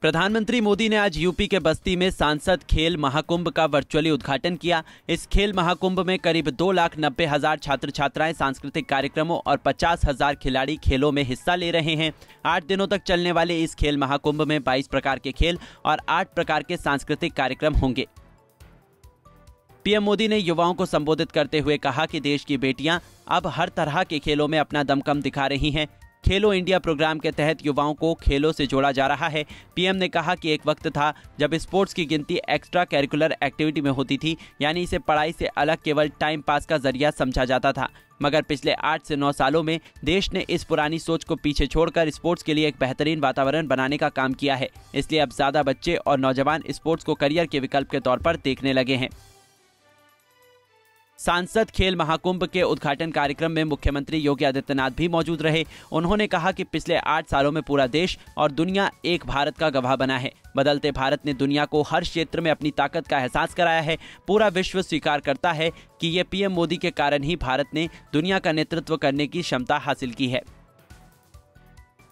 प्रधानमंत्री मोदी ने आज यूपी के बस्ती में सांसद खेल महाकुंभ का वर्चुअली उद्घाटन किया। इस खेल महाकुंभ में करीब 2,90,000 छात्र छात्राएं सांस्कृतिक कार्यक्रमों और 50,000 खिलाड़ी खेलों में हिस्सा ले रहे हैं। 8 दिनों तक चलने वाले इस खेल महाकुंभ में 22 प्रकार के खेल और 8 प्रकार के सांस्कृतिक कार्यक्रम होंगे। पीएम मोदी ने युवाओं को संबोधित करते हुए कहा कि देश की बेटियां अब हर तरह के खेलों में अपना दमखम दिखा रही हैं। खेलो इंडिया प्रोग्राम के तहत युवाओं को खेलों से जोड़ा जा रहा है। पीएम ने कहा कि एक वक्त था जब स्पोर्ट्स की गिनती एक्स्ट्रा करिकुलर एक्टिविटी में होती थी, यानी इसे पढ़ाई से अलग केवल टाइम पास का जरिया समझा जाता था। मगर पिछले 8 से 9 सालों में देश ने इस पुरानी सोच को पीछे छोड़कर स्पोर्ट्स के लिए एक बेहतरीन वातावरण बनाने का काम किया है। इसलिए अब ज्यादा बच्चे और नौजवान स्पोर्ट्स को करियर के विकल्प के तौर पर देखने लगे हैं। सांसद खेल महाकुंभ के उद्घाटन कार्यक्रम में मुख्यमंत्री योगी आदित्यनाथ भी मौजूद रहे। उन्होंने कहा कि पिछले 8 सालों में पूरा देश और दुनिया एक भारत का गवाह बना है। बदलते भारत ने दुनिया को हर क्षेत्र में अपनी ताकत का एहसास कराया है। पूरा विश्व स्वीकार करता है कि ये पीएम मोदी के कारण ही भारत ने दुनिया का नेतृत्व करने की क्षमता हासिल की है।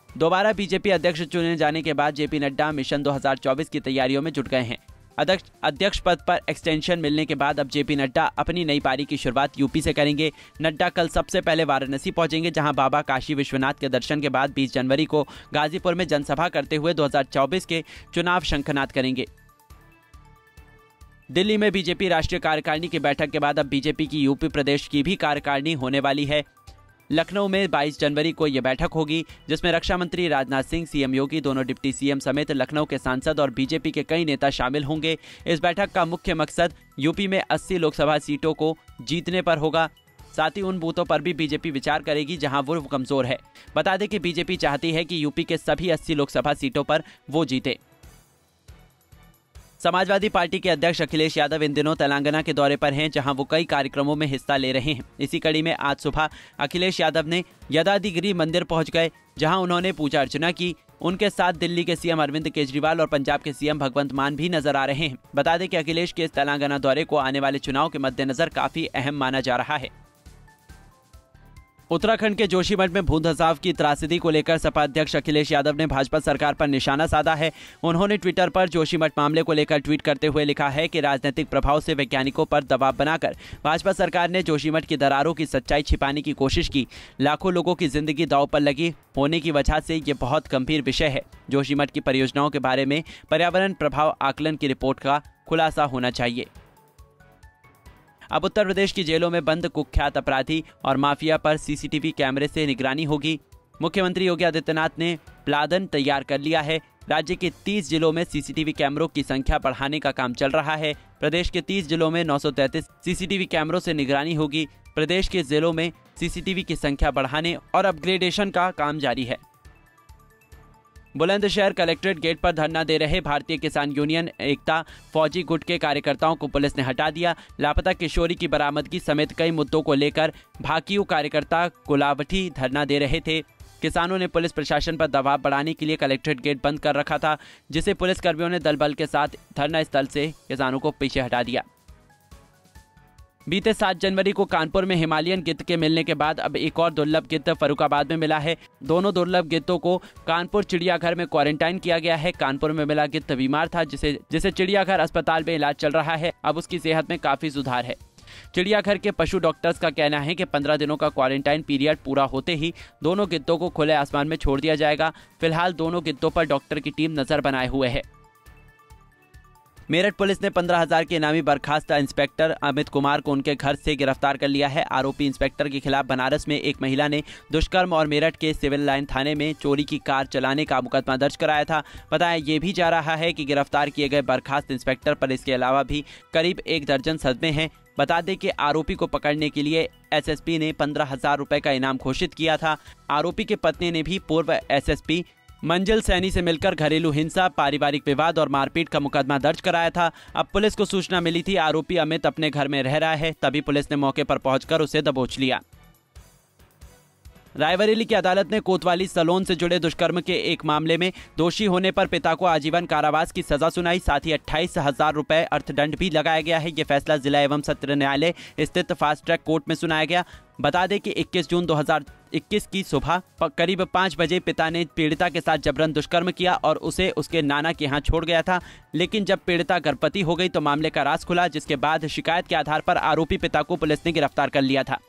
दोबारा बीजेपी अध्यक्ष चुने जाने के बाद जेपी नड्डा मिशन 2024 की तैयारियों में जुट गए हैं। अध्यक्ष पद पर एक्सटेंशन मिलने के बाद अब जेपी नड्डा अपनी नई पारी की शुरुआत यूपी से करेंगे। नड्डा कल सबसे पहले वाराणसी पहुंचेंगे, जहां बाबा काशी विश्वनाथ के दर्शन के बाद 20 जनवरी को गाजीपुर में जनसभा करते हुए 2024 के चुनाव शंखनाद करेंगे। दिल्ली में बीजेपी राष्ट्रीय कार्यकारिणी की बैठक के बाद अब बीजेपी की यूपी प्रदेश की भी कार्यकारिणी होने वाली है। लखनऊ में 22 जनवरी को यह बैठक होगी, जिसमें रक्षा मंत्री राजनाथ सिंह, सीएम योगी, दोनों डिप्टी सीएम समेत लखनऊ के सांसद और बीजेपी के कई नेता शामिल होंगे। इस बैठक का मुख्य मकसद यूपी में 80 लोकसभा सीटों को जीतने पर होगा। साथ ही उन बूथों पर भी बीजेपी विचार करेगी जहां वो कमजोर है। बता दें कि बीजेपी चाहती है कि यूपी के सभी 80 लोकसभा सीटों पर वो जीते। समाजवादी पार्टी के अध्यक्ष अखिलेश यादव इन दिनों तेलंगाना के दौरे पर हैं, जहां वो कई कार्यक्रमों में हिस्सा ले रहे हैं। इसी कड़ी में आज सुबह अखिलेश यादव ने यदाद्रिगिरी मंदिर पहुंच गए, जहां उन्होंने पूजा अर्चना की। उनके साथ दिल्ली के सीएम अरविंद केजरीवाल और पंजाब के सीएम भगवंत मान भी नजर आ रहे हैं। बता दें कि अखिलेश के इस तेलंगाना दौरे को आने वाले चुनाव के मद्देनजर काफी अहम माना जा रहा है। उत्तराखंड के जोशीमठ में भूधंसाव की त्रासदी को लेकर सपा अध्यक्ष अखिलेश यादव ने भाजपा सरकार पर निशाना साधा है। उन्होंने ट्विटर पर जोशीमठ मामले को लेकर ट्वीट करते हुए लिखा है कि राजनीतिक प्रभाव से वैज्ञानिकों पर दबाव बनाकर भाजपा सरकार ने जोशीमठ की दरारों की सच्चाई छिपाने की कोशिश की। लाखों लोगों की जिंदगी दांव पर लगी होने की वजह से ये बहुत गंभीर विषय है। जोशीमठ की परियोजनाओं के बारे में पर्यावरण प्रभाव आकलन की रिपोर्ट का खुलासा होना चाहिए। अब उत्तर प्रदेश की जेलों में बंद कुख्यात अपराधी और माफिया पर सीसीटीवी कैमरे से निगरानी होगी। मुख्यमंत्री योगी आदित्यनाथ ने प्लान तैयार कर लिया है। राज्य के 30 जिलों में सीसीटीवी कैमरों की संख्या बढ़ाने का काम चल रहा है। प्रदेश के 30 जिलों में 933 सीसीटीवी कैमरों से निगरानी होगी। प्रदेश के जिलों में सीसीटीवी की संख्या बढ़ाने और अपग्रेडेशन का काम जारी है। बुलंदशहर कलेक्ट्रेट गेट पर धरना दे रहे भारतीय किसान यूनियन एकता फौजी गुट के कार्यकर्ताओं को पुलिस ने हटा दिया। लापता किशोरी की बरामदगी समेत कई मुद्दों को लेकर भाकियू कार्यकर्ता कुलावठी धरना दे रहे थे। किसानों ने पुलिस प्रशासन पर दबाव बढ़ाने के लिए कलेक्ट्रेट गेट बंद कर रखा था, जिसे पुलिसकर्मियों ने दल बल के साथ धरना स्थल से किसानों को पीछे हटा दिया। बीते 7 जनवरी को कानपुर में हिमालयन गिद्ध के मिलने के बाद अब एक और दुर्लभ गिद्ध फर्रुखाबाद में मिला है। दोनों दुर्लभ गिद्धों को कानपुर चिड़ियाघर में क्वारंटाइन किया गया है। कानपुर में मिला गिद्ध बीमार था, जिसे चिड़ियाघर अस्पताल में इलाज चल रहा है। अब उसकी सेहत में काफी सुधार है। चिड़ियाघर के पशु डॉक्टर्स का कहना है कि 15 दिनों का क्वारंटाइन पीरियड पूरा होते ही दोनों गिद्धों को खुले आसमान में छोड़ दिया जाएगा। फिलहाल दोनों गिद्धों पर डॉक्टर की टीम नजर बनाए हुए है। मेरठ पुलिस ने 15,000 के इनामी बर्खास्त इंस्पेक्टर अमित कुमार को उनके घर से गिरफ्तार कर लिया है। आरोपी इंस्पेक्टर के खिलाफ बनारस में एक महिला ने दुष्कर्म और मेरठ के सिविल लाइन थाने में चोरी की कार चलाने का मुकदमा दर्ज कराया था। बताया ये भी जा रहा है कि गिरफ्तार किए गए बर्खास्त इंस्पेक्टर पर इसके अलावा भी करीब 1 दर्जन सदमे हैं। बता दें कि आरोपी को पकड़ने के लिए एसएसपी ने 15,000 रुपए का इनाम घोषित किया था। आरोपी के पत्नी ने भी पूर्व एसएसपी मंजिल सैनी से मिलकर घरेलू हिंसा, पारिवारिक विवाद और मारपीट का मुकदमा दर्ज कराया था। अब पुलिस को सूचना मिली थी आरोपी अमित अपने घर में रह रहा है, तभी पुलिस ने मौके पर पहुंचकर उसे दबोच लिया। रायबरेली की अदालत ने कोतवाली सलोन से जुड़े दुष्कर्म के एक मामले में दोषी होने पर पिता को आजीवन कारावास की सजा सुनाई। साथ ही 28,000 रुपए अर्थदंड भी लगाया गया है। ये फैसला जिला एवं सत्र न्यायालय स्थित फास्ट ट्रैक कोर्ट में सुनाया गया। बता दें कि 21 जून 2021 21 की सुबह करीब 5 बजे पिता ने पीड़िता के साथ जबरन दुष्कर्म किया और उसे उसके नाना के यहाँ छोड़ गया था। लेकिन जब पीड़िता गर्भवती हो गई तो मामले का राज खुला, जिसके बाद शिकायत के आधार पर आरोपी पिता को पुलिस ने गिरफ्तार कर लिया था।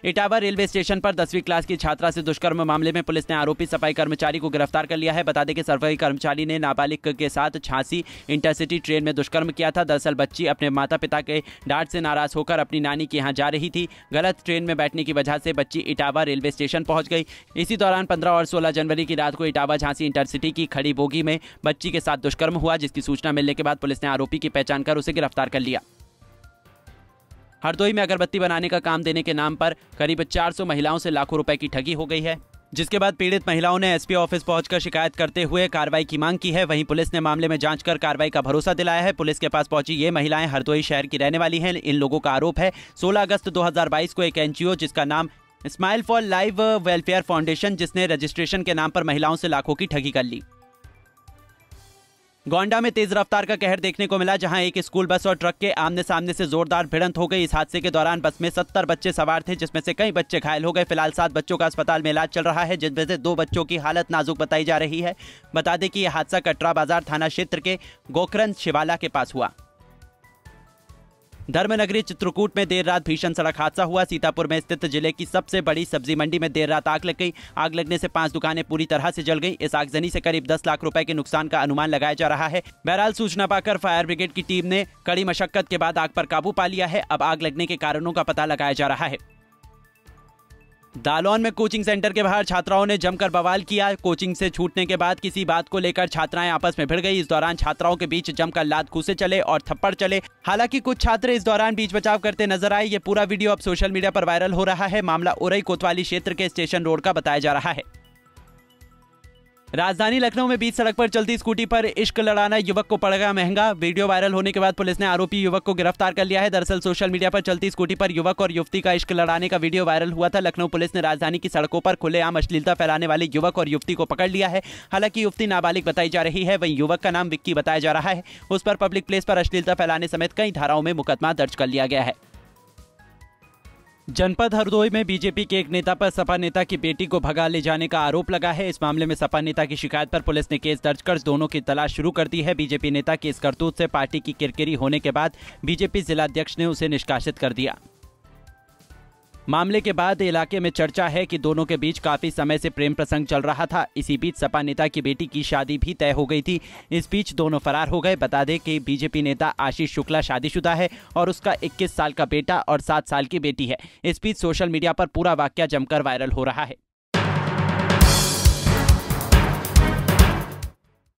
इटावा रेलवे स्टेशन पर 10वीं क्लास की छात्रा से दुष्कर्म मामले में पुलिस ने आरोपी सफाई कर्मचारी को गिरफ्तार कर लिया है। बता दें कि सफाई कर्मचारी ने नाबालिग के साथ झांसी इंटरसिटी ट्रेन में दुष्कर्म किया था। दरअसल बच्ची अपने माता पिता के डांट से नाराज होकर अपनी नानी के यहाँ जा रही थी। गलत ट्रेन में बैठने की वजह से बच्ची इटावा रेलवे स्टेशन पहुंच गई। इसी दौरान 15 और 16 जनवरी की रात को इटावा झांसी इंटरसिटी की खड़ी बोगी में बच्ची के साथ दुष्कर्म हुआ, जिसकी सूचना मिलने के बाद पुलिस ने आरोपी की पहचान कर उसे गिरफ्तार कर लिया। हरदोई में अगरबत्ती बनाने का काम देने के नाम पर करीब 400 महिलाओं से लाखों रुपए की ठगी हो गई है, जिसके बाद पीड़ित महिलाओं ने एसपी ऑफिस पहुंचकर शिकायत करते हुए कार्रवाई की मांग की है। वहीं पुलिस ने मामले में जांच कर कार्रवाई का भरोसा दिलाया है। पुलिस के पास पहुंची ये महिलाएं हरदोई शहर की रहने वाली हैं। इन लोगों का आरोप है 16 अगस्त 2022 को एक एनजीओ जिसका नाम smile for life welfare foundation, जिसने रजिस्ट्रेशन के नाम पर महिलाओं से लाखों की ठगी कर ली। गोंडा में तेज रफ्तार का कहर देखने को मिला, जहां एक स्कूल बस और ट्रक के आमने सामने से जोरदार भिड़ंत हो गई। इस हादसे के दौरान बस में 70 बच्चे सवार थे, जिसमें से कई बच्चे घायल हो गए। फिलहाल 7 बच्चों का अस्पताल में इलाज चल रहा है, जिनमें से 2 बच्चों की हालत नाजुक बताई जा रही है। बता दें कि यह हादसा कटरा बाजार थाना क्षेत्र के गोखरन शिवाला के पास हुआ। धर्मनगरी चित्रकूट में देर रात भीषण सड़क हादसा हुआ। सीतापुर में स्थित जिले की सबसे बड़ी सब्जी मंडी में देर रात आग लग गई। आग लगने से 5 दुकानें पूरी तरह से जल गई। इस आगजनी से करीब 10 लाख रुपए के नुकसान का अनुमान लगाया जा रहा है। बहरहाल सूचना पाकर फायर ब्रिगेड की टीम ने कड़ी मशक्कत के बाद आग पर काबू पा लिया है। अब आग लगने के कारणों का पता लगाया जा रहा है। दालौन में कोचिंग सेंटर के बाहर छात्राओं ने जमकर बवाल किया। कोचिंग से छूटने के बाद किसी बात को लेकर छात्राएं आपस में भिड़ गई। इस दौरान छात्राओं के बीच जमकर लात घूंसे चले और थप्पड़ चले। हालांकि कुछ छात्र इस दौरान बीच बचाव करते नजर आए। ये पूरा वीडियो अब सोशल मीडिया पर वायरल हो रहा है। मामला उरई कोतवाली क्षेत्र के स्टेशन रोड का बताया जा रहा है। राजधानी लखनऊ में बीच सड़क पर चलती स्कूटी पर इश्क लड़ाना युवक को पड़ गया महंगा। वीडियो वायरल होने के बाद पुलिस ने आरोपी युवक को गिरफ्तार कर लिया है। दरअसल सोशल मीडिया पर चलती स्कूटी पर युवक और युवती का इश्क लड़ाने का वीडियो वायरल हुआ था। लखनऊ पुलिस ने राजधानी की सड़कों पर खुलेआम अश्लीलता फैलाने वाले युवक और युवती को पकड़ लिया है। हालांकि युवती नाबालिग बताई जा रही है, वहीं युवक का नाम विक्की बताया जा रहा है। उस पर पब्लिक प्लेस पर अश्लीलता फैलाने समेत कई धाराओं में मुकदमा दर्ज कर लिया गया है। जनपद हरदोई में बीजेपी के एक नेता पर सपा नेता की बेटी को भगा ले जाने का आरोप लगा है। इस मामले में सपा नेता की शिकायत पर पुलिस ने केस दर्ज कर दोनों की तलाश शुरू कर दी है। बीजेपी नेता की इस करतूत से पार्टी की किरकिरी होने के बाद बीजेपी जिलाध्यक्ष ने उसे निष्कासित कर दिया। मामले के बाद इलाके में चर्चा है कि दोनों के बीच काफी समय से प्रेम प्रसंग चल रहा था। इसी बीच सपा नेता की बेटी की शादी भी तय हो गई थी। इस बीच दोनों फरार हो गए। बता दें कि बीजेपी नेता आशीष शुक्ला शादीशुदा है और उसका 21 साल का बेटा और 7 साल की बेटी है। इस बीच सोशल मीडिया पर पूरा वाकया जमकर वायरल हो रहा है।